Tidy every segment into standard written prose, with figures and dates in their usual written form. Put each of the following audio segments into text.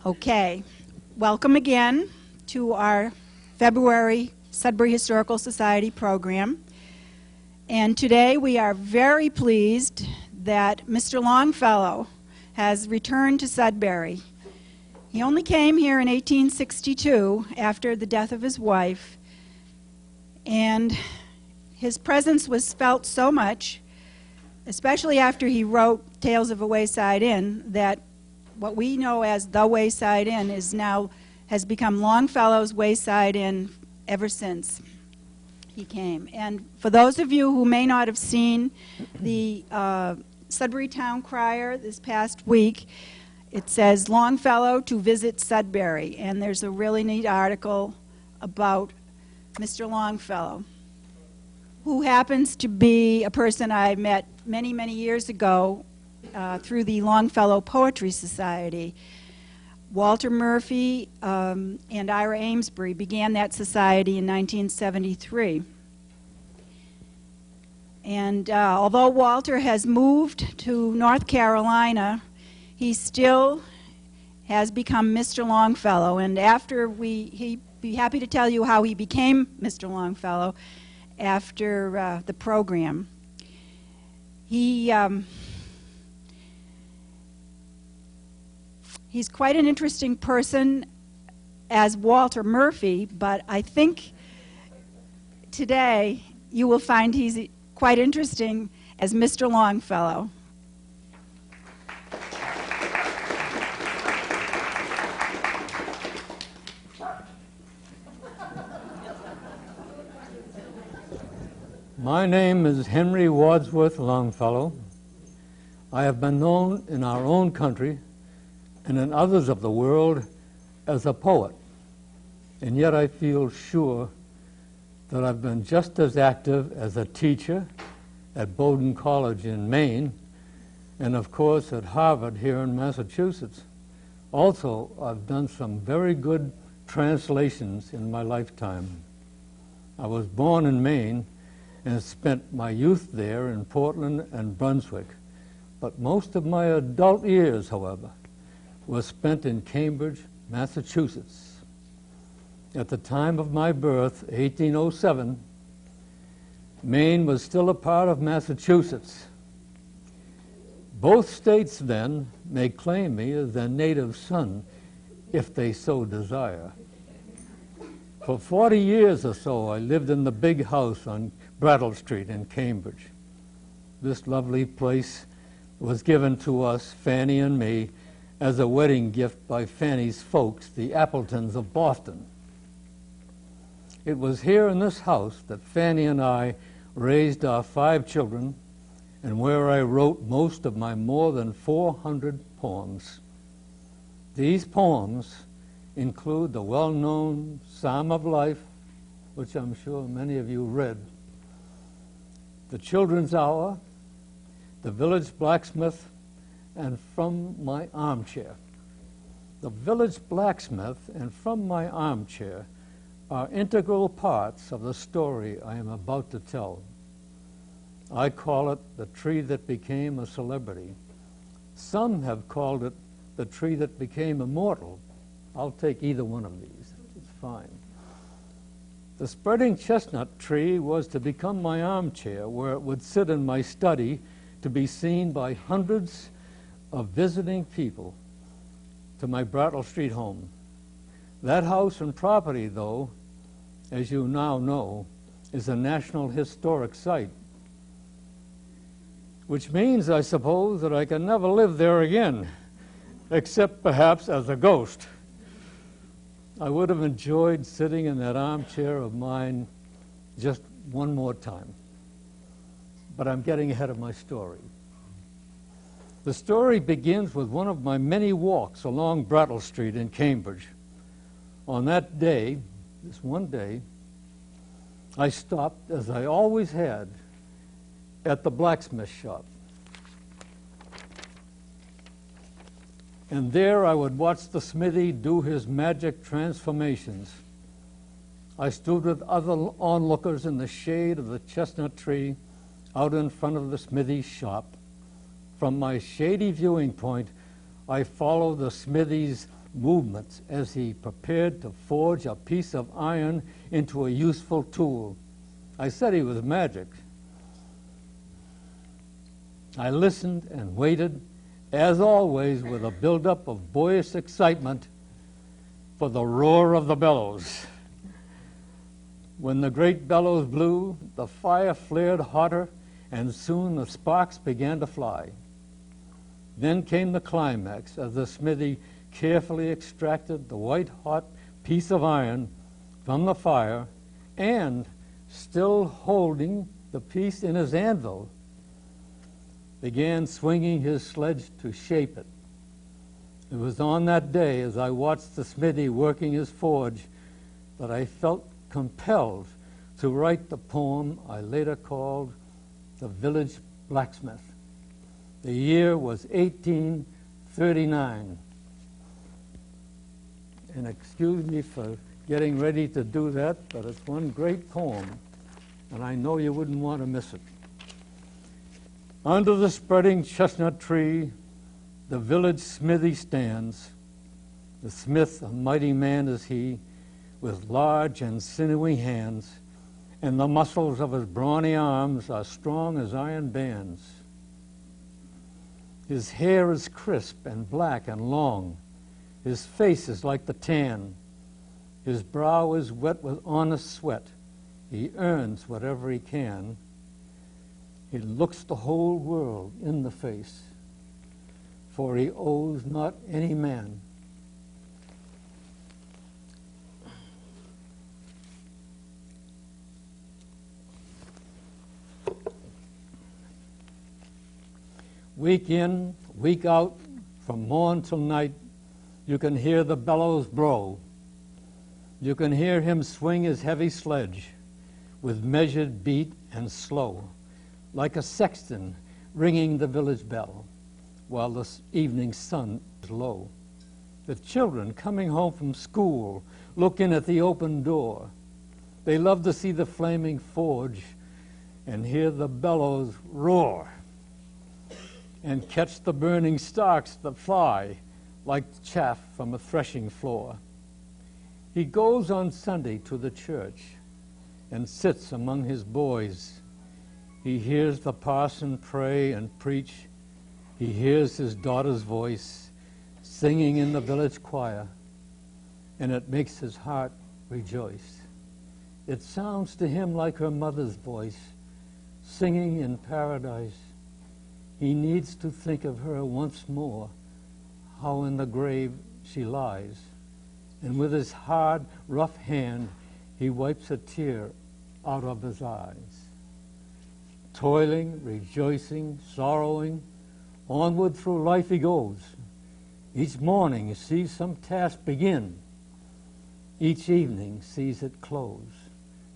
Okay, welcome again to our February Sudbury Historical Society program. And today we are very pleased that Mr. Longfellow has returned to Sudbury. He only came here in 1862 after the death of his wife, and his presence was felt so much, especially after he wrote Tales of a Wayside Inn, that what we know as the Wayside Inn has become Longfellow's Wayside Inn ever since he came. And for those of you who may not have seen the Sudbury Town Crier this past week, it says Longfellow to visit Sudbury, and there's a really neat article about Mr. Longfellow, who happens to be a person I met many, many years ago through the Longfellow Poetry Society. Walter Murphy and Ira Amesbury began that society in 1973. And although Walter has moved to North Carolina, he still has become Mr. Longfellow. And he'd be happy to tell you how he became Mr. Longfellow after the program. He's quite an interesting person as Walter Murphy, but I think today you will find he's quite interesting as Mr. Longfellow. My name is Henry Wadsworth Longfellow. I have been known in our own country and in others of the world as a poet, and yet I feel sure that I've been just as active as a teacher at Bowdoin College in Maine, and of course at Harvard here in Massachusetts. Also, I've done some very good translations in my lifetime. I was born in Maine and spent my youth there in Portland and Brunswick, but most of my adult years, however, was spent in Cambridge, Massachusetts. At the time of my birth, 1807, Maine was still a part of Massachusetts. Both states then may claim me as their native son, if they so desire. For 40 years or so, I lived in the big house on Brattle Street in Cambridge. This lovely place was given to us, Fanny and me, as a wedding gift by Fanny's folks, the Appletons of Boston. It was here in this house that Fanny and I raised our 5 children, and where I wrote most of my more than 400 poems. These poems include the well-known Psalm of Life, which I'm sure many of you read, The Children's Hour, The Village Blacksmith, and From My Armchair. The Village Blacksmith and From My Armchair are integral parts of the story I am about to tell. I call it The Tree That Became a Celebrity. Some have called it The Tree That Became Immortal. I'll take either one of these. It's fine. The spreading chestnut tree was to become my armchair, where it would sit in my study to be seen by hundreds of visiting people to my Brattle Street home. That house and property, though, as you now know, is a National Historic Site, which means, I suppose, that I can never live there again, except perhaps as a ghost. I would have enjoyed sitting in that armchair of mine just one more time, but I'm getting ahead of my story. The story begins with one of my many walks along Brattle Street in Cambridge. On that day, this one day, I stopped, as I always had, at the blacksmith shop. And there I would watch the smithy do his magic transformations. I stood with other onlookers in the shade of the chestnut tree out in front of the smithy's shop. From my shady viewing point, I followed the smithy's movements as he prepared to forge a piece of iron into a useful tool. I said he was magic. I listened and waited, as always, with a buildup of boyish excitement for the roar of the bellows. When the great bellows blew, the fire flared hotter, and soon the sparks began to fly. Then came the climax as the smithy carefully extracted the white-hot piece of iron from the fire and, still holding the piece in his anvil, began swinging his sledge to shape it. It was on that day, as I watched the smithy working his forge, that I felt compelled to write the poem I later called The Village Blacksmith. The year was 1839. And excuse me for getting ready to do that, but it's one great poem, and I know you wouldn't want to miss it. Under the spreading chestnut tree, the village smithy stands. The smith, a mighty man is he, with large and sinewy hands, and the muscles of his brawny arms are strong as iron bands. His hair is crisp and black and long. His face is like the tan. His brow is wet with honest sweat. He earns whatever he can. He looks the whole world in the face, for he owes not any man. Week in, week out, from morn till night, you can hear the bellows blow. You can hear him swing his heavy sledge with measured beat and slow, like a sexton ringing the village bell while the evening sun is low. The children coming home from school look in at the open door. They love to see the flaming forge and hear the bellows roar and catch the burning sparks that fly like chaff from a threshing floor. He goes on Sunday to the church and sits among his boys. He hears the parson pray and preach. He hears his daughter's voice singing in the village choir, and it makes his heart rejoice. It sounds to him like her mother's voice, singing in paradise. He needs to think of her once more, how in the grave she lies, and with his hard, rough hand, he wipes a tear out of his eyes. Toiling, rejoicing, sorrowing, onward through life he goes. Each morning he sees some task begin. Each evening sees it close.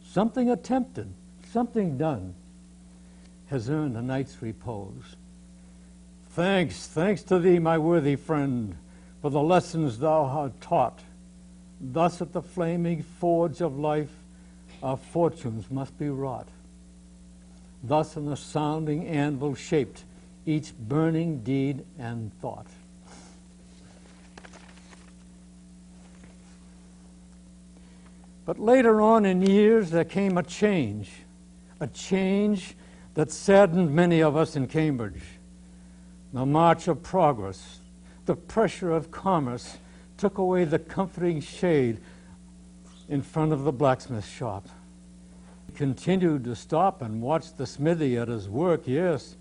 Something attempted, something done, has earned a night's repose. Thanks to thee, my worthy friend, for the lessons thou hast taught. Thus at the flaming forge of life our fortunes must be wrought. Thus in the sounding anvil shaped each burning deed and thought. But later on in years there came a change that saddened many of us in Cambridge. The march of progress, the pressure of commerce took away the comforting shade in front of the blacksmith shop. He continued to stop and watch the smithy at his work, yes,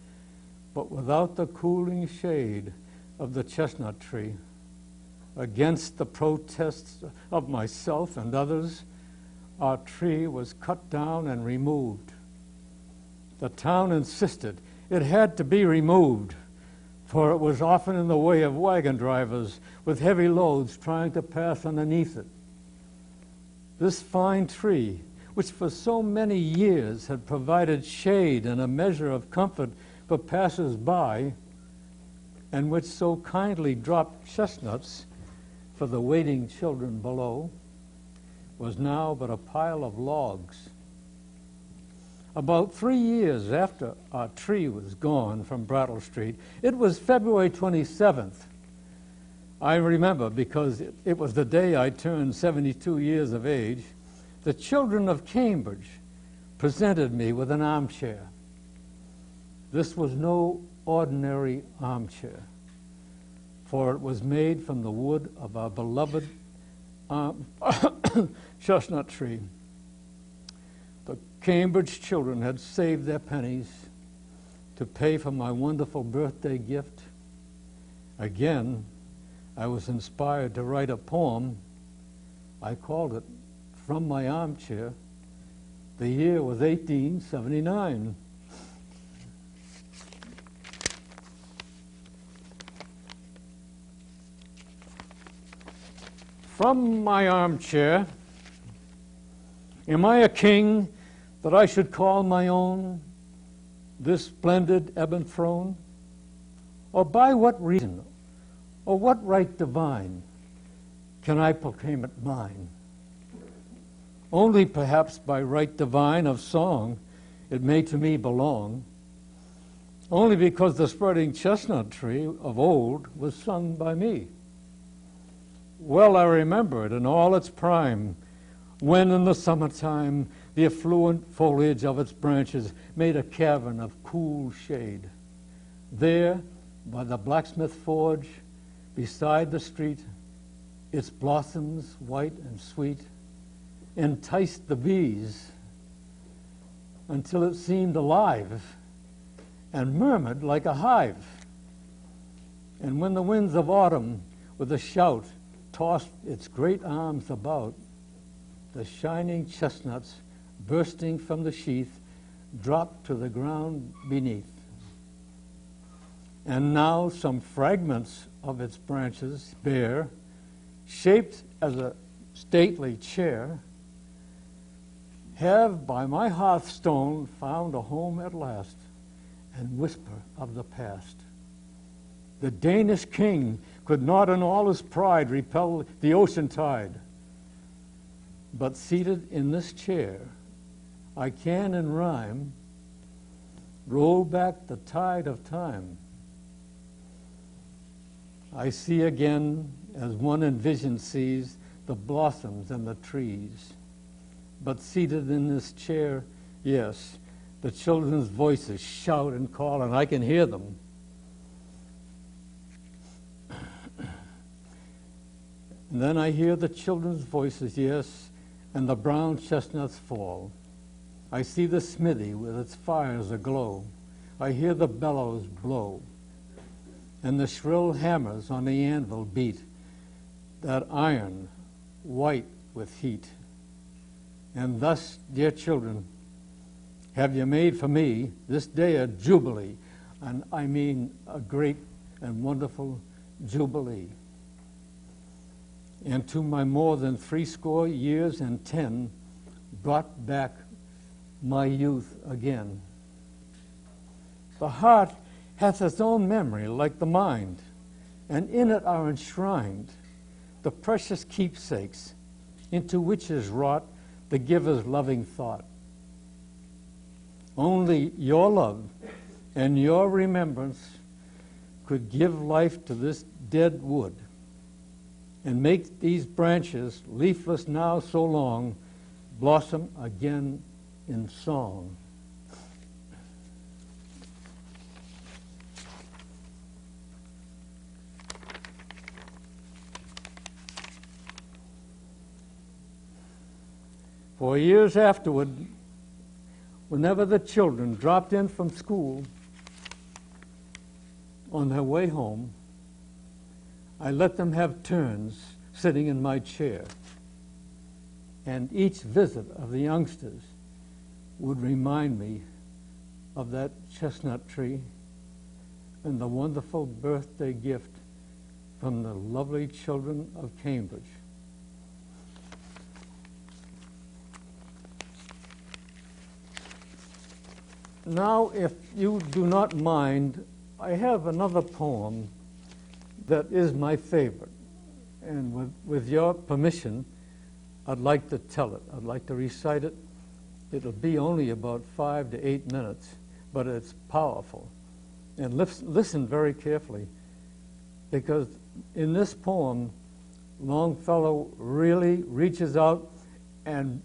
but without the cooling shade of the chestnut tree. Against the protests of myself and others, our tree was cut down and removed. The town insisted it had to be removed, for it was often in the way of wagon drivers with heavy loads trying to pass underneath it. This fine tree, which for so many years had provided shade and a measure of comfort for passers-by, and which so kindly dropped chestnuts for the waiting children below, was now but a pile of logs. About 3 years after our tree was gone from Brattle Street, it was February 27th. I remember, because it was the day I turned 72 years of age, the children of Cambridge presented me with an armchair. This was no ordinary armchair, for it was made from the wood of our beloved chestnut tree. The Cambridge children had saved their pennies to pay for my wonderful birthday gift. Again, I was inspired to write a poem. I called it From My Armchair. The year was 1879. From my armchair, am I a king that I should call my own, this splendid ebon throne? Or by what reason, or what right divine, can I proclaim it mine? Only perhaps by right divine of song it may to me belong, only because the spreading chestnut tree of old was sung by me. Well, I remember it in all its prime, when in the summertime the affluent foliage of its branches made a cavern of cool shade. There, by the blacksmith forge, beside the street, its blossoms, white and sweet, enticed the bees until it seemed alive and murmured like a hive. And when the winds of autumn, with a shout, tossed its great arms about, the shining chestnuts, bursting from the sheath, dropped to the ground beneath. And now some fragments of its branches bare, shaped as a stately chair, have by my hearthstone found a home at last, and whisper of the past. The Danish king could not in all his pride repel the ocean tide. But seated in this chair, I can in rhyme roll back the tide of time. I see again, as one in vision sees, the blossoms and the trees. But seated in this chair, yes, the children's voices shout and call, and I can hear them. And then I hear the children's voices, yes, and the brown chestnuts fall. I see the smithy with its fires aglow. I hear the bellows blow, and the shrill hammers on the anvil beat, that iron white with heat. And thus, dear children, have you made for me this day a jubilee, and I mean a great and wonderful jubilee. And to my more than 80 years and 10, brought back my youth again. The heart hath its own memory like the mind, and in it are enshrined the precious keepsakes into which is wrought the giver's loving thought. Only your love and your remembrance could give life to this dead wood, and make these branches, leafless now so long, blossom again in song. For years afterward, whenever the children dropped in from school on their way home, I let them have turns sitting in my chair. And each visit of the youngsters would remind me of that chestnut tree and the wonderful birthday gift from the lovely children of Cambridge. Now, if you do not mind, I have another poem that is my favorite. And with your permission, I'd like to tell it. I'd like to recite it. It'll be only about 5 to 8 minutes, but it's powerful. And listen very carefully. because in this poem, Longfellow really reaches out and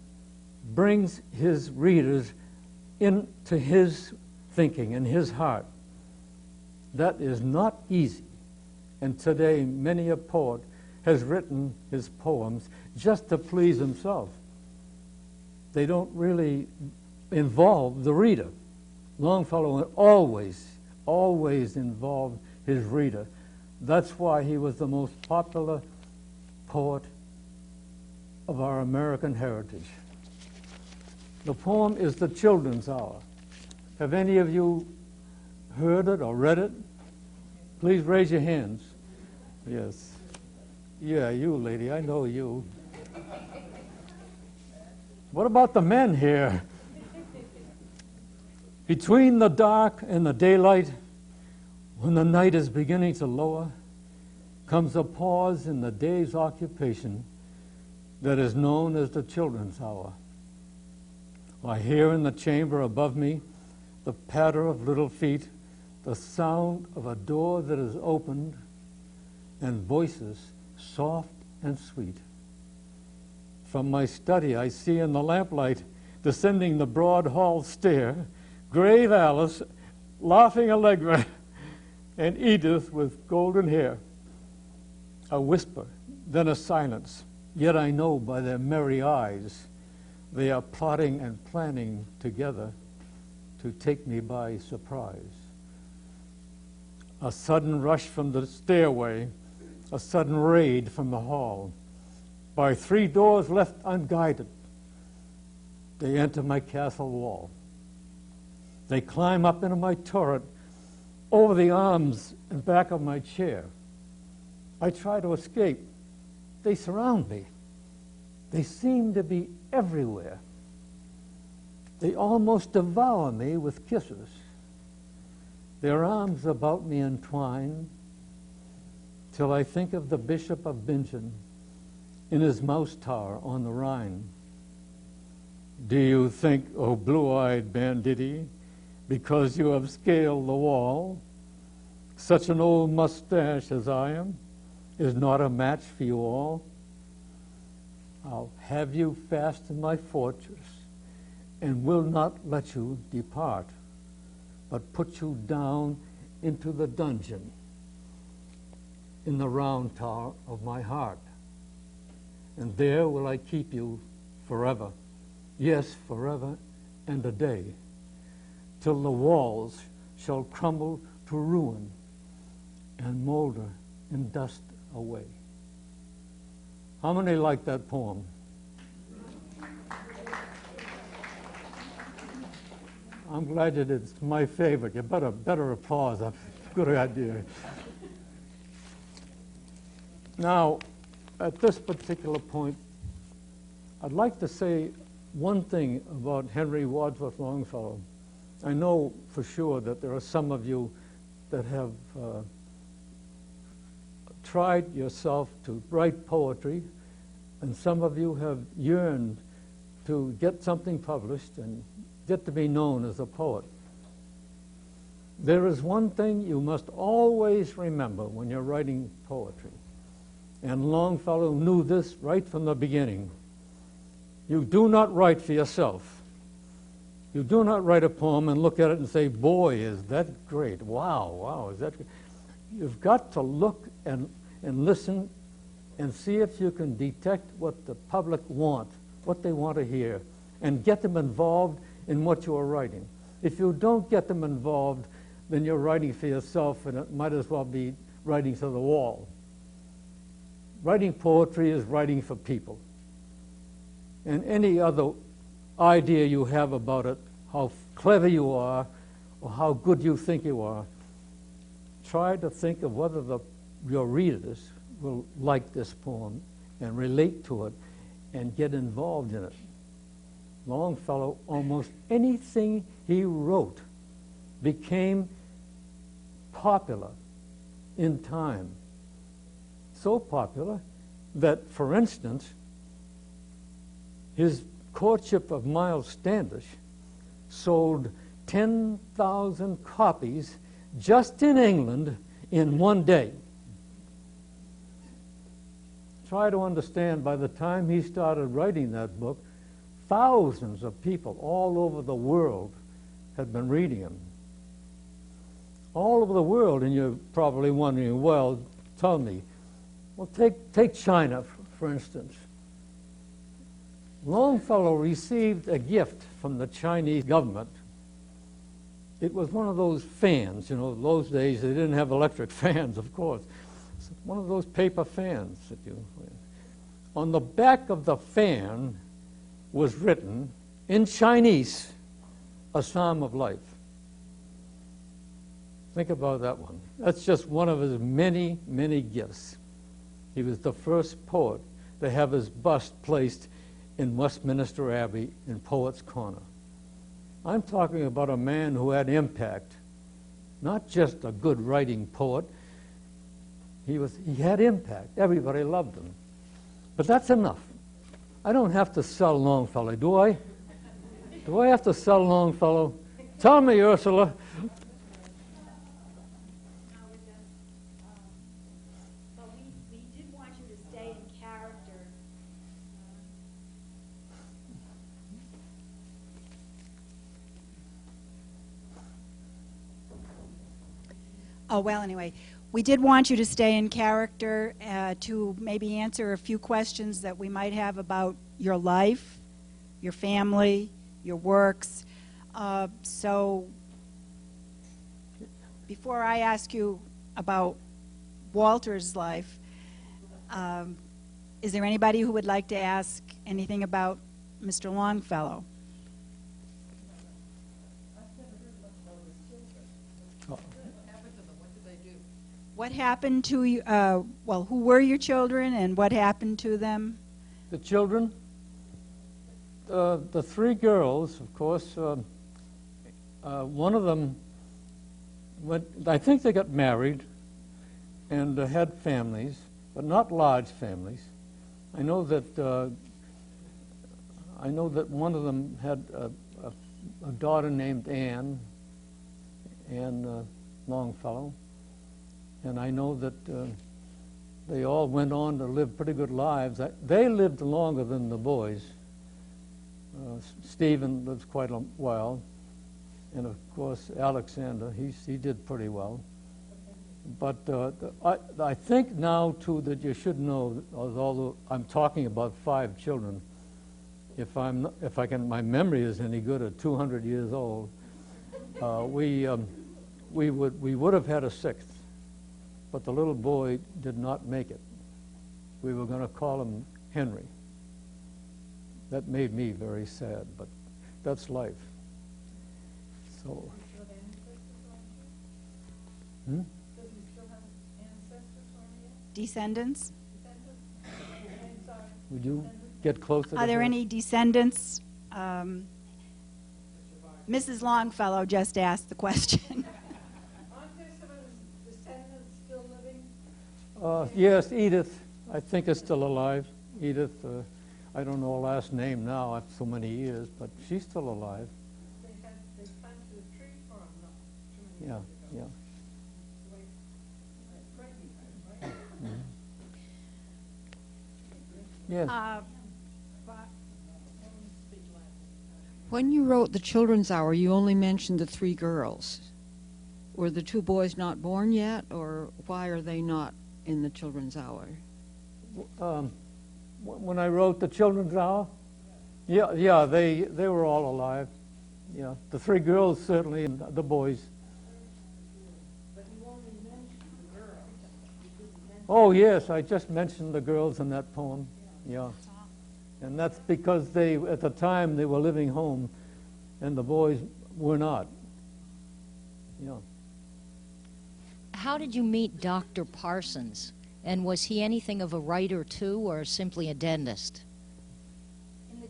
brings his readers into his thinking and his heart. That is not easy. And today, many a poet has written his poems just to please himself. They don't really involve the reader. Longfellow always involved his reader. That's why he was the most popular poet of our American heritage. The poem is The Children's Hour. Have any of you heard it or read it? Please raise your hands. Yes. Yeah, you lady, I know you. What about the men here? Between the dark and the daylight, when the night is beginning to lower, comes a pause in the day's occupation that is known as the children's hour. I hear in the chamber above me the patter of little feet, the sound of a door that is opened, and voices soft and sweet. From my study I see in the lamplight, descending the broad hall stair, grave Alice, laughing Allegra, and Edith with golden hair. A whisper, then a silence, yet I know by their merry eyes they are plotting and planning together to take me by surprise. A sudden rush from the stairway, a sudden raid from the hall. By 3 doors left unguided, they enter my castle wall. They climb up into my turret, over the arms and back of my chair. I try to escape. They surround me. They seem to be everywhere. They almost devour me with kisses. Their arms about me entwine, till I think of the Bishop of Bingen in his mouse tower on the Rhine. Do you think, oh blue-eyed banditti, because you have scaled the wall, such an old mustache as I am is not a match for you all? I'll have you fast in my fortress, and will not let you depart, but put you down into the dungeon in the round tower of my heart. And there will I keep you forever, yes, forever and a day, till the walls shall crumble to ruin and molder in dust away. How many like that poem? I'm glad that it's my favorite. You better applause. That's a good idea. Now, at this particular point, I'd like to say one thing about Henry Wadsworth Longfellow. I know for sure that there are some of you that have tried yourself to write poetry, and some of you have yearned to get something published and get to be known as a poet. There is one thing you must always remember when you're writing poetry, and Longfellow knew this right from the beginning. You do not write for yourself. You do not write a poem and look at it and say, boy, is that great. Wow, is that great. You've got to look and listen and see if you can detect what the public want, what they want to hear, and get them involved in what you are writing. If you don't get them involved, then you're writing for yourself, and it might as well be writing to the wall. Writing poetry is writing for people. And any other idea you have about it, how clever you are, or how good you think you are, try to think of whether your readers will like this poem and relate to it and get involved in it. Longfellow, almost anything he wrote became popular in time. So popular that, for instance, his courtship of Miles Standish sold 10,000 copies just in England in one day. try to understand, by the time he started writing that book, thousands of people all over the world had been reading him. All over the world, and you're probably wondering, well, tell me. Well, take China, for instance. Longfellow received a gift from the Chinese government. It was one of those fans, you know, those days they didn't have electric fans, of course. It's one of those paper fans that you... On the back of the fan was written, in Chinese, a Psalm of Life. Think about that one. That's just one of his many, many gifts. He was the first poet to have his bust placed in Westminster Abbey in Poets' Corner. I'm talking about a man who had impact, not just a good writing poet. He had impact. Everybody loved him. But that's enough. I don't have to sell Longfellow, do I? Do I have to sell Longfellow? Tell me, Ursula. We did want you to stay in character. Oh, well, anyway, we did want you to stay in character to maybe answer a few questions that we might have about your life, your family, your works. So before I ask you about Walter's life, is there anybody who would like to ask anything about Mr. Longfellow? What happened to you, well, who were your children and what happened to them? The children? The three girls, of course, one of them, I think they got married and had families, but not large families. I know that one of them had a daughter named Anne Longfellow. And I know that they all went on to live pretty good lives. They lived longer than the boys. Stephen lived quite a while. And of course, Alexander, he did pretty well. But I think now, too, that you should know, although I'm talking about 5 children, if my memory is any good at 200 years old, we would have had a 6th. But the little boy did not make it. We were going to call him Henry. That made me very sad, but that's life. So. Hmm? Descendants? Would you get closer to Are there her? any descendants? Mrs. Longfellow just asked the question. Yes, Edith, I think, is still alive. Edith, I don't know her last name now after so many years, but she's still alive. They planted a tree for him not too many years ago. Yeah. Yes. When you wrote The Children's Hour, you only mentioned the 3 girls. Were the 2 boys not born yet, or why are they not in The Children's Hour? When I wrote The Children's Hour, yeah, they were all alive. Yeah, the 3 girls certainly, and the boys. But you only mentioned the girls. You didn't mention Oh yes, I just mentioned the girls in that poem. Yeah, and that's because at the time they were living home, and the boys were not. Yeah. How did you meet Dr. Parsons? And was he anything of a writer too, or simply a dentist? In the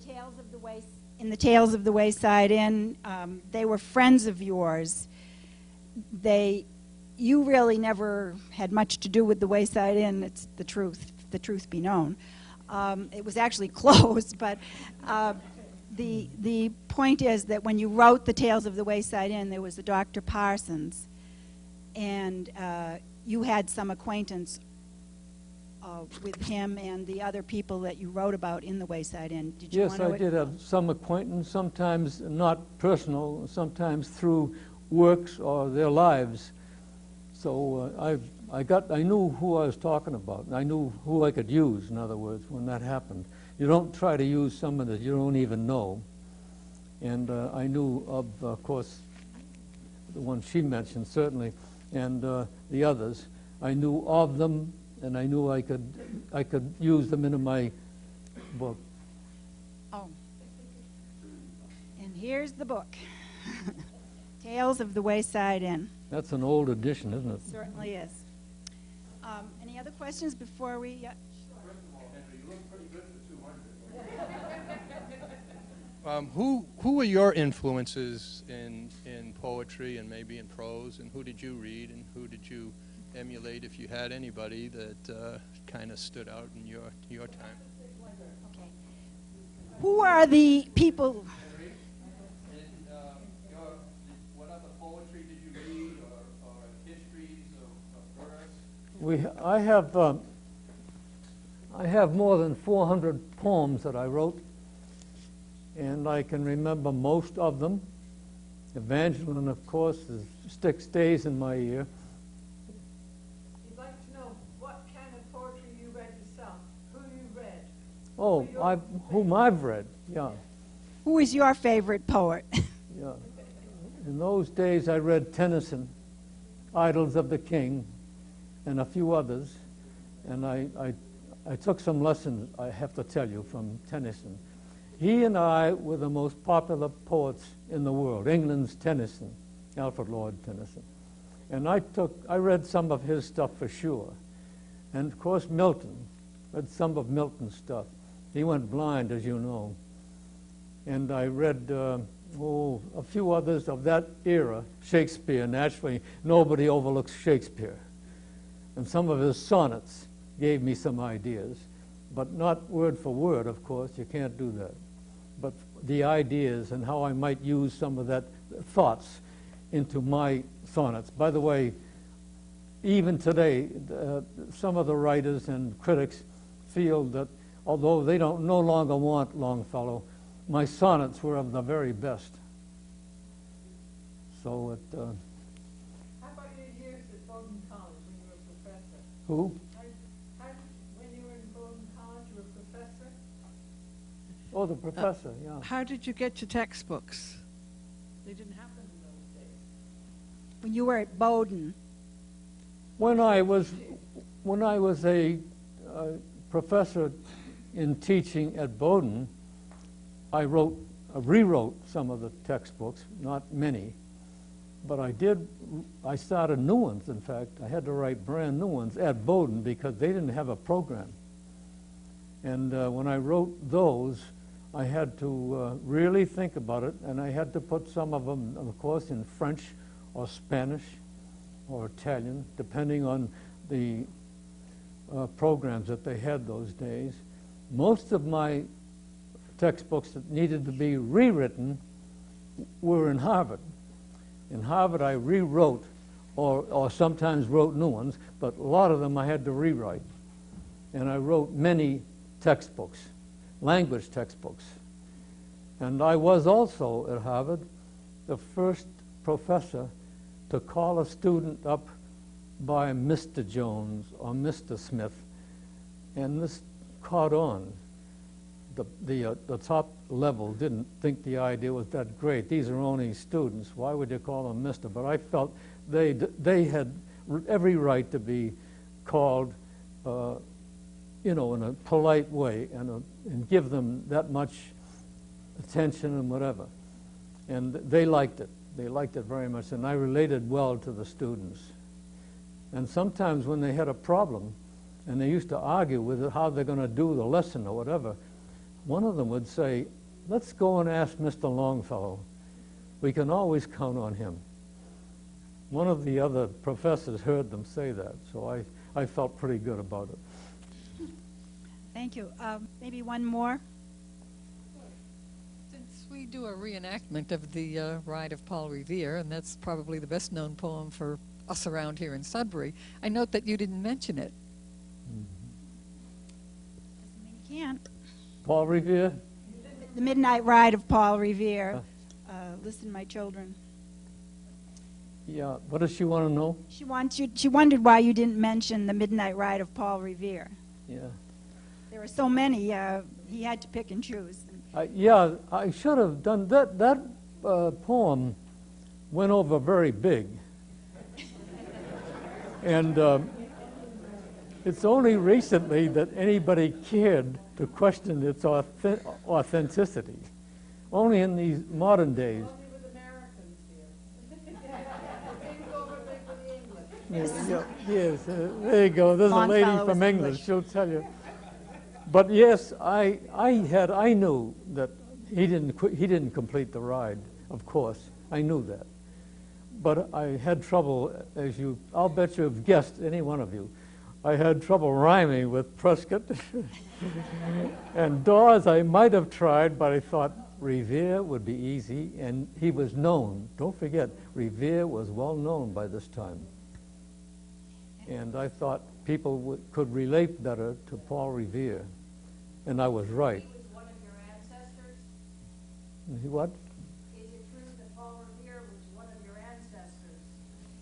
Tales of the Wayside Inn, they were friends of yours. You really never had much to do with the Wayside Inn. It's the truth be known. It was actually closed, but the point is that when you wrote the Tales of the Wayside Inn, there was a Dr. Parsons, and you had some acquaintance with him and the other people that you wrote about in the Wayside Inn. Did you Yes, want to? I did have some acquaintance, sometimes not personal, sometimes through works or their lives. So I knew who I was talking about. I knew who I could use, in other words, when that happened. You don't try to use someone that you don't even know. And I knew of course, the one she mentioned, certainly, and the others. I knew of them, and I knew I could use them in my book. Oh. And here's the book. Tales of the Wayside Inn. That's an old edition, isn't it? Certainly is. Any other questions before we... Who were your influences in poetry and maybe in prose, and who did you read, and who did you emulate, if you had anybody that kind of stood out in your time? Okay. Who are the people... What other poetry did you read, or histories of verse? I have more than 400 poems that I wrote, and I can remember most of them. Evangeline, of course, stays in my ear. He'd like to know what kind of poetry you read yourself, who you read. Oh, whom I've read, yeah. Who is your favorite poet? Yeah. In those days, I read Tennyson, Idylls of the King, and a few others. And I took some lessons, I have to tell you, from Tennyson. He and I were the most popular poets in the world. England's Tennyson, Alfred Lord Tennyson. And I read some of his stuff for sure. And of course, Milton, read some of Milton's stuff. He went blind, as you know. And I read a few others of that era. Shakespeare, naturally, nobody overlooks Shakespeare. And some of his sonnets gave me some ideas, but not word for word, of course, you can't do that. But the ideas and how I might use some of that thoughts into my sonnets. By the way, even today, some of the writers and critics feel that although they no longer want Longfellow, my sonnets were of the very best. So it... How about your years at Bowdoin College when you were a professor? Who? When you were in Bowdoin College, you were a professor? Oh, the professor, yeah. How did you get your textbooks? They didn't happen in those days. When you were at Bowdoin. When I was a professor in teaching at Bowdoin, I rewrote some of the textbooks, not many, but I started new ones, in fact. I had to write brand new ones at Bowdoin because they didn't have a program. And when I wrote those, I had to really think about it, and I had to put some of them, of course, in French or Spanish or Italian, depending on the programs that they had those days. Most of my textbooks that needed to be rewritten were in Harvard. In Harvard, I rewrote or sometimes wrote new ones, but a lot of them I had to rewrite. And I wrote many textbooks, language textbooks. And I was also at Harvard the first professor to call a student up by Mr. Jones or Mr. Smith, and this caught on. The top level didn't think the idea was that great. These are only students. Why would you call them Mr.? But I felt they had every right to be called, in a polite way and give them that much attention and whatever. And they liked it. They liked it very much, and I related well to the students. And sometimes when they had a problem, and they used to argue with it, how they're going to do the lesson or whatever, one of them would say, let's go and ask Mr. Longfellow. We can always count on him. One of the other professors heard them say that, so I felt pretty good about it. Thank you. Maybe one more? Since we do a reenactment of the Ride of Paul Revere, and that's probably the best known poem for us around here in Sudbury, I note that you didn't mention it. Can't. Paul Revere? The Midnight Ride of Paul Revere. Listen, my children. Yeah, what does she want to know? She wondered why you didn't mention the Midnight Ride of Paul Revere. Yeah. There were so many, he had to pick and choose. Yeah, I should have done that. That poem went over very big. And it's only recently that anybody cared to question its authenticity. Only in these modern days. Only with Americans here. Things over big with the English. Yes, there you go. There's a lady Longfellow from is England. English. She'll tell you. But yes, I knew that he didn't complete the ride. Of course, I knew that. But I had trouble, I'll bet you have guessed, any one of you. I had trouble rhyming with Prescott. And Dawes I might have tried, but I thought Revere would be easy, and he was known. Don't forget, Revere was well known by this time. And I thought people could relate better to Paul Revere, and I was right. He was one of your ancestors? What? Is it true that Paul Revere was one of your ancestors?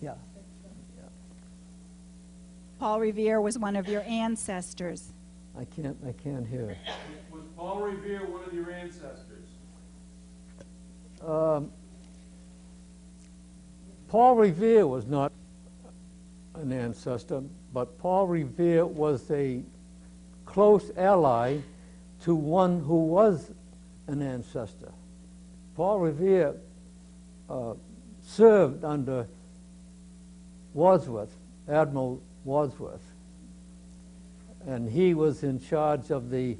Yeah. Paul Revere was one of your ancestors. I can't hear. Was Paul Revere one of your ancestors? Paul Revere was not an ancestor, but Paul Revere was a close ally to one who was an ancestor. Paul Revere served under Wadsworth, Admiral Wadsworth, and he was in charge of the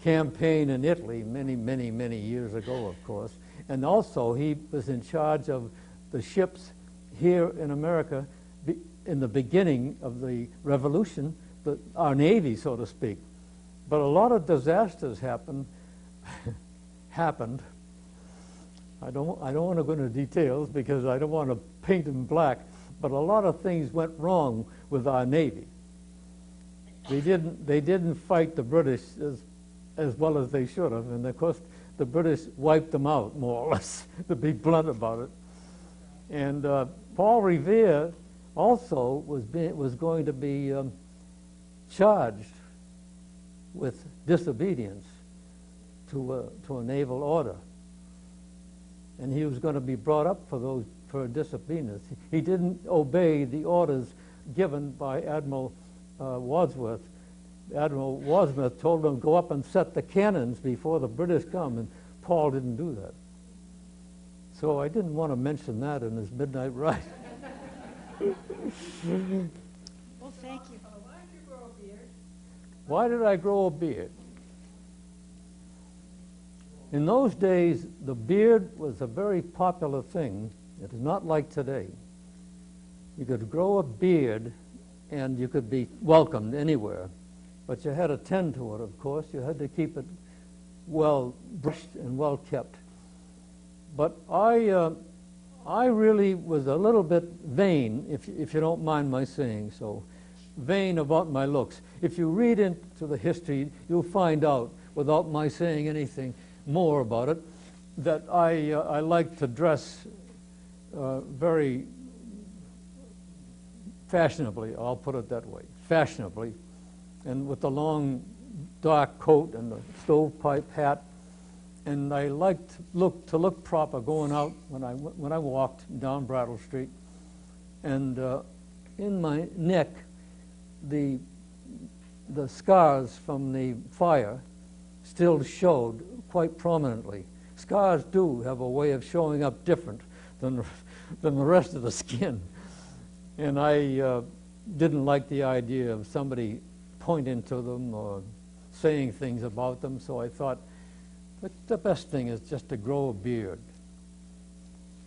campaign in Italy many years ago, of course. And also he was in charge of the ships here in America in the beginning of the Revolution, our Navy, so to speak. But a lot of disasters happened. I don't want to go into details because I don't want to paint in black, but a lot of things went wrong with our Navy. They didn't fight the British as well as they should have, and of course the British wiped them out, more or less, to be blunt about it. And Paul Revere also was going to be charged with disobedience to a naval order, and he was going to be brought up for disobedience. He didn't obey the orders given by Admiral Wadsworth. Admiral Wadsworth told him, go up and set the cannons before the British come, and Paul didn't do that. So I didn't want to mention that in his Midnight Ride. Well, thank you. Why did you grow a beard? Why did I grow a beard? In those days, the beard was a very popular thing. It is not like today. You could grow a beard and you could be welcomed anywhere. But you had to tend to it, of course. You had to keep it well brushed and well kept. But I really was a little bit vain, if you don't mind my saying so, vain about my looks. If you read into the history, you'll find out, without my saying anything more about it, that I like to dress very fashionably, I'll put it that way, fashionably, and with the long dark coat and the stovepipe hat. And I liked to look proper going out when I walked down Brattle Street. And in my neck, the scars from the fire still showed quite prominently. Scars do have a way of showing up different than the rest of the skin. And I didn't like the idea of somebody pointing to them or saying things about them, so I thought, the best thing is just to grow a beard.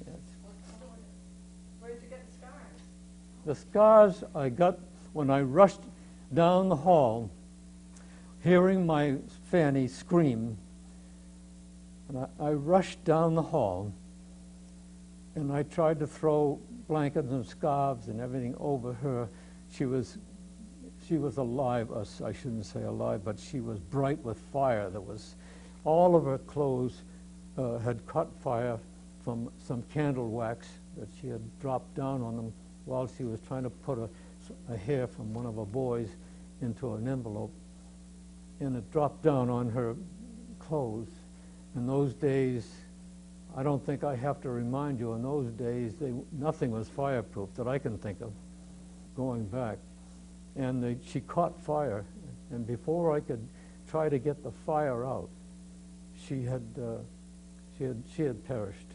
Yes. Where did you get the scars? The scars I got when I rushed down the hall, hearing my Fanny scream. And I rushed down the hall, and I tried to throw blankets and scarves and everything over her. She was she was alive, I shouldn't say alive, but she was bright with fire. There was, all of her clothes had caught fire from some candle wax that she had dropped down on them while she was trying to put a hair from one of her boys into an envelope, and it dropped down on her clothes. In those days, I don't think I have to remind you, in those days, nothing was fireproof that I can think of going back. And she caught fire, and before I could try to get the fire out, she had perished.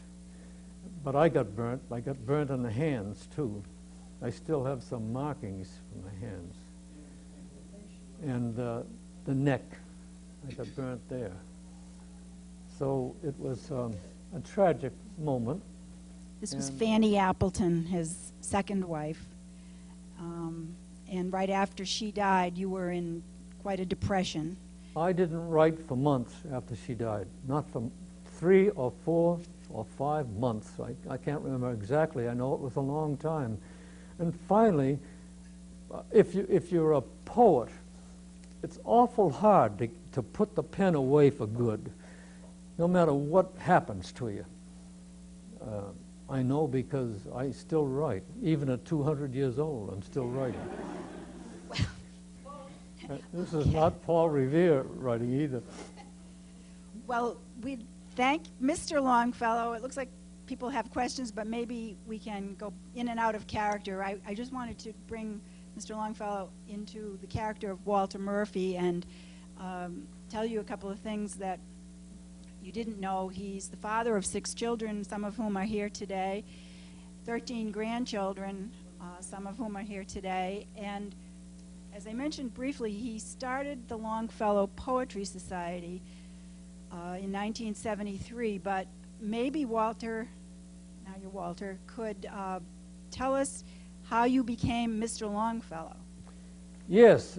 But I got burnt. I got burnt in the hands, too. I still have some markings from the hands. And the neck, I got burnt there. So it was a tragic moment. This was Fanny Appleton, his second wife. And right after she died, you were in quite a depression. I didn't write for months after she died. Not for 3 or 4 or 5 months. I can't remember exactly. I know it was a long time. And finally, if you're a poet, it's awful hard to put the pen away for good, no matter what happens to you. I know because I still write. Even at 200 years old, I'm still writing. This is not Paul Revere writing either. Well, we thank Mr. Longfellow. It looks like people have questions, but maybe we can go in and out of character. I just wanted to bring Mr. Longfellow into the character of Walter Murphy and tell you a couple of things that you didn't know. He's the father of 6 children, some of whom are here today, 13 grandchildren, some of whom are here today, and as I mentioned briefly, he started the Longfellow Poetry Society in 1973, but maybe Walter, now you're Walter, could tell us how you became Mr. Longfellow. Yes.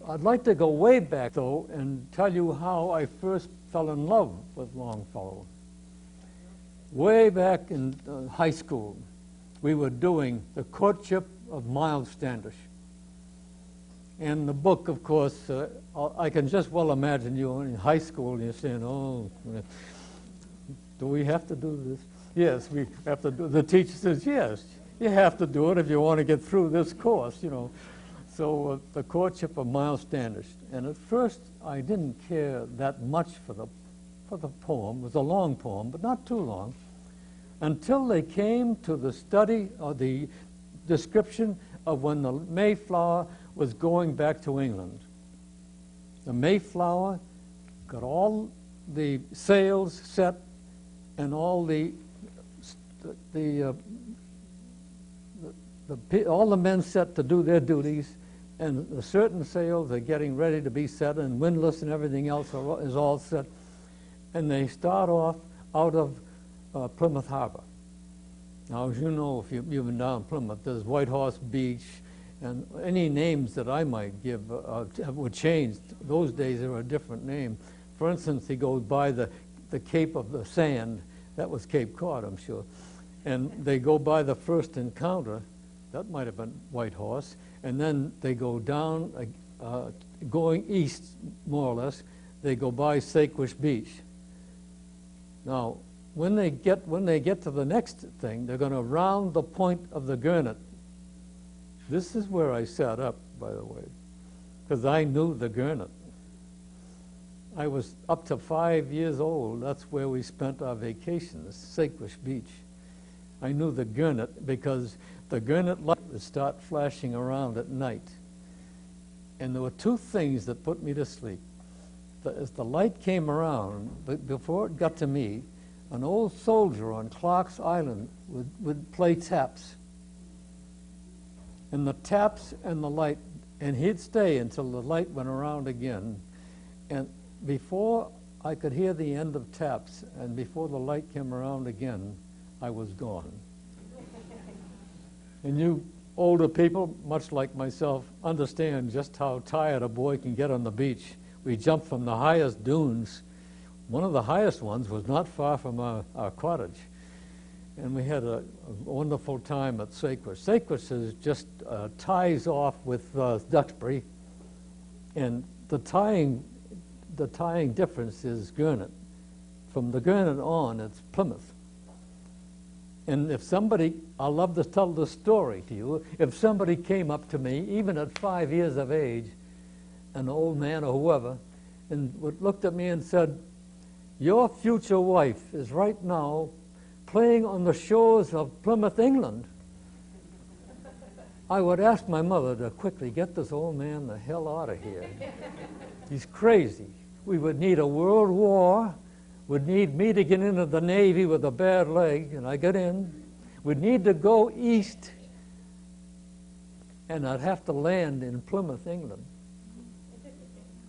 I'd like to go way back, though, and tell you how I first fell in love with Longfellow. Way back in high school, we were doing The Courtship of Miles Standish. And the book, of course, I can just well imagine you in high school and you're saying, oh, do we have to do this? Yes, we have to do. The teacher says, yes, you have to do it if you want to get through this course, you know. So The Courtship of Miles Standish. And at first, I didn't care that much for the poem. It was a long poem, but not too long, until they came to the study or the description of when the Mayflower was going back to England. The Mayflower got all the sails set and all all the men set to do their duties, and the certain sails are getting ready to be set, and windlass and everything else is all set, and they start off out of Plymouth Harbor. Now, as you know, if you've been down Plymouth, there's White Horse Beach, and any names that I might give were changed. Those days there were a different name. For instance, he goes by the Cape of the Sand. That was Cape Cod, I'm sure. And they go by the First Encounter. That might have been White Horse. And then they go down, going east, more or less. They go by Saquesh Beach. Now, when they get to the next thing, they're going to round the point of the Gurnet. This is where I sat up, by the way, because I knew the Gurnet. I was up to 5 years old. That's where we spent our vacations, Saquesh Beach. I knew the Gurnet because the Gurnet light would start flashing around at night. And there were 2 things that put me to sleep. As the light came around, but before it got to me, an old soldier on Clark's Island would play taps. And the taps and the light, and he'd stay until the light went around again. And before I could hear the end of taps, and before the light came around again, I was gone. And you older people, much like myself, understand just how tired a boy can get on the beach. We jumped from the highest dunes. One of the highest ones was not far from our cottage. and we had a wonderful time at Sakwas. Sakwas is just ties off with Duxbury, and the tying difference is Gurnet. From the Gurnet on, it's Plymouth. And if somebody, I love to tell the story to you, if somebody came up to me, even at 5 years of age, an old man or whoever, and looked at me and said, "Your future wife is right now playing on the shores of Plymouth, England," I would ask my mother to quickly get this old man the hell out of here. He's crazy. We would need a world war, would need me to get into the Navy with a bad leg, and I get in. We'd need to go east, and I'd have to land in Plymouth, England.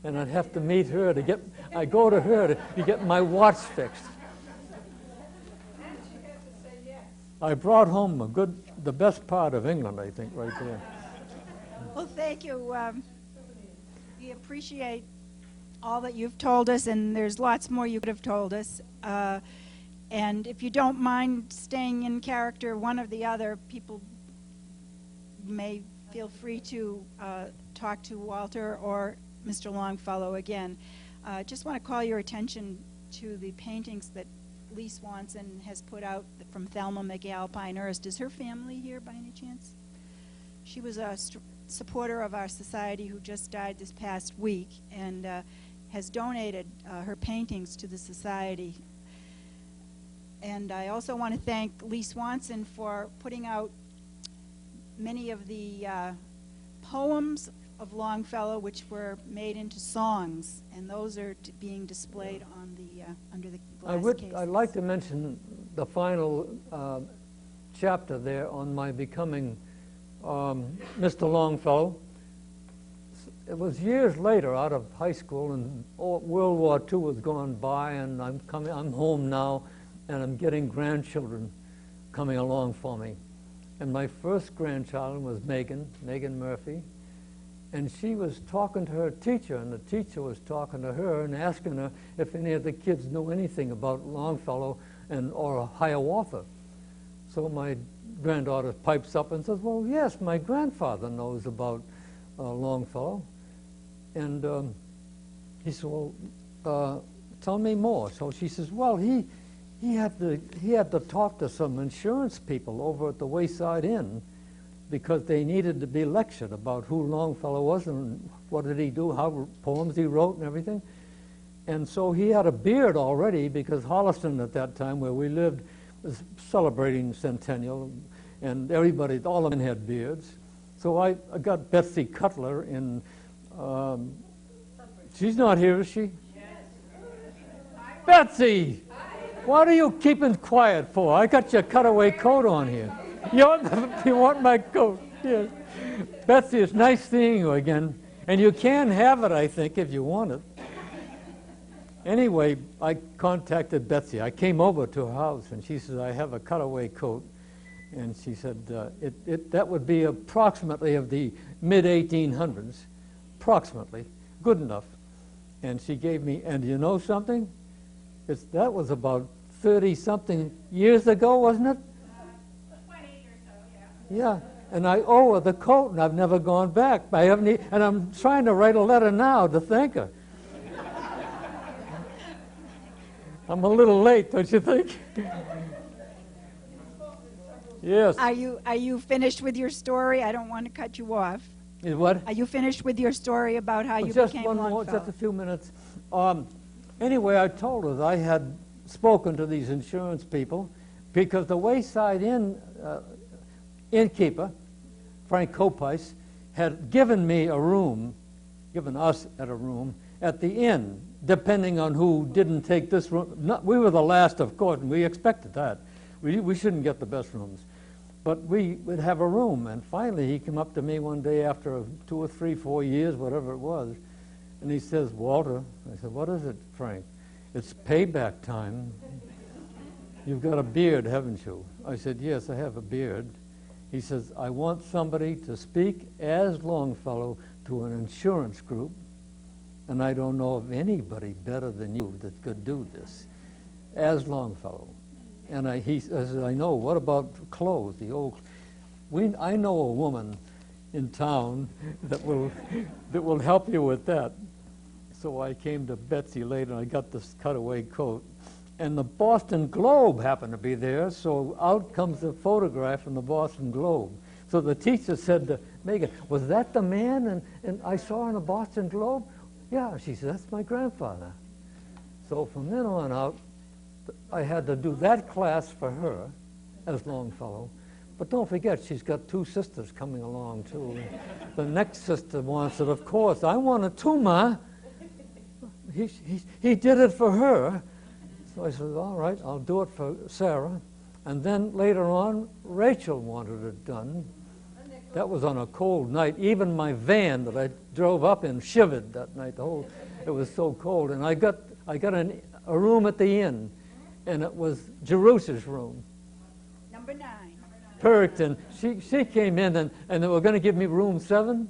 And I'd have to meet her to get, I go to her to get my watch fixed. And she had to say yes. I brought home the best part of England, I think, right there. Well, thank you. We appreciate all that you've told us, and there's lots more you could have told us. And if you don't mind staying in character, one or the other, people may feel free to talk to Walter or Mr. Longfellow again. Just want to call your attention to the paintings that Lee Swanson has put out from Thelma McGall Pinehurst. Is her family here by any chance? She was a supporter of our society who just died this past week, and has donated her paintings to the society. And I also want to thank Lee Swanson for putting out many of the poems of Longfellow, which were made into songs, and those are being displayed on the under the glass cases. I'd like to mention the final chapter there on my becoming Mr. Longfellow. It was years later, out of high school, and World War II was gone by, and I'm home now, and I'm getting grandchildren coming along for me. And my first grandchild was Megan Murphy, and she was talking to her teacher, and the teacher was talking to her and asking her if any of the kids knew anything about Longfellow or Hiawatha. So my granddaughter pipes up and says, "Well, yes, my grandfather knows about Longfellow." And he said, "Well, tell me more." So she says, "Well, he had to talk to some insurance people over at the Wayside Inn because they needed to be lectured about who Longfellow was and what did he do, how poems he wrote and everything." And so he had a beard already, because Holliston at that time where we lived was celebrating centennial, and everybody, all the men had beards. So I got Betsy Cutler in, she's not here, is she? Yes. Betsy! What are you keeping quiet for? I got your cutaway coat on here. You want my coat? Yes. Betsy, it's nice seeing you again. And you can have it, I think, if you want it. Anyway, I contacted Betsy. I came over to her house, and she said, "I have a cutaway coat." And she said, that would be approximately of the mid-1800s, approximately, good enough. And she gave me, and you know something? That was about 30-something years ago, wasn't it? 20 or so, yeah. Yeah, and I owe her the coat, and I've never gone back. And I'm trying to write a letter now to thank her. I'm a little late, don't you think? Yes. Are you finished with your story? I don't want to cut you off. What? Are you finished with your story about how you just became one more, Longfellow? just a few minutes. Anyway, I told her that I had spoken to these insurance people because the Wayside Inn innkeeper, Frank Copice, had given me a room, given us a room at the inn, depending on who didn't take this room. We were the last, of course, and we expected that. We shouldn't get the best rooms. But we would have a room, and finally he came up to me one day after 2 or 3, 4 years, whatever it was, and he says, "Walter," I said, "What is it, Frank?" "It's payback time. You've got a beard, haven't you?" I said, "Yes, I have a beard." He says, "I want somebody to speak as Longfellow to an insurance group, and I don't know of anybody better than you that could do this, as Longfellow." And he says, I know, what about clothes, the old... I know a woman in town that will help you with that. So I came to Betsy later, and I got this cutaway coat. And the Boston Globe happened to be there, so out comes the photograph from the Boston Globe. So the teacher said to Megan, was that the man and I saw in the Boston Globe? Yeah, she said, that's my grandfather. So from then on out, I had to do that class for her as Longfellow. But don't forget, she's got 2 sisters coming along, too. The next sister wants it, of course. I want it too, Ma. He did it for her. So I said, all right, I'll do it for Sarah. And then later on, Rachel wanted it done. That was on a cold night. Even my van that I drove up in shivered that night. It was so cold. And I got a room at the inn, and it was Jerusha's room. Number 9. Purrington. She came in, and they were going to give me room 7.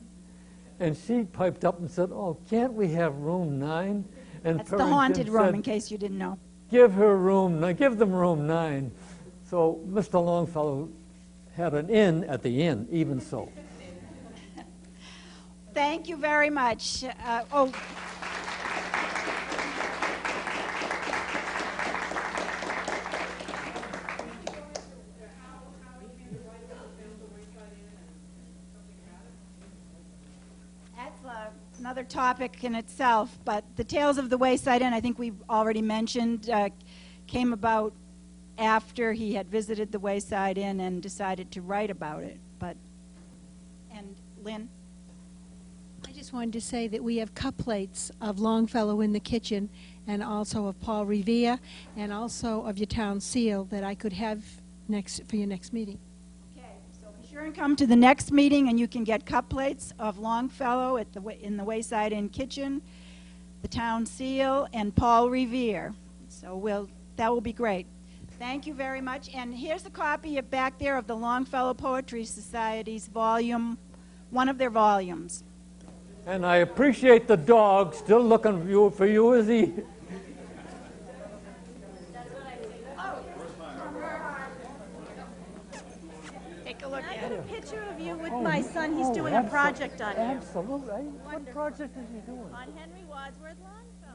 And she piped up and said, oh, can't we have room 9? And That's the Purrington haunted room, said, in case you didn't know. give them room 9. So Mr. Longfellow had an inn at the inn, even so. Thank you very much. Another topic in itself, but the Tales of the Wayside Inn, I think we've already mentioned, came about after he had visited the Wayside Inn and decided to write about it. And Lynn? I just wanted to say that we have cup plates of Longfellow in the kitchen, and also of Paul Revere, and also of your town seal that I could have for your next meeting. So be sure and come to the next meeting, and you can get cup plates of Longfellow in the Wayside Inn kitchen, the town seal, and Paul Revere. So that will be great. Thank you very much. And here's a copy back there of the Longfellow Poetry Society's volume, one of their volumes. And I appreciate the dog still looking for you as he... Take a look Can I at get it. a picture of you with my son? He's doing a project on you. Absolutely. What project is he doing? On Henry Wadsworth Longfellow.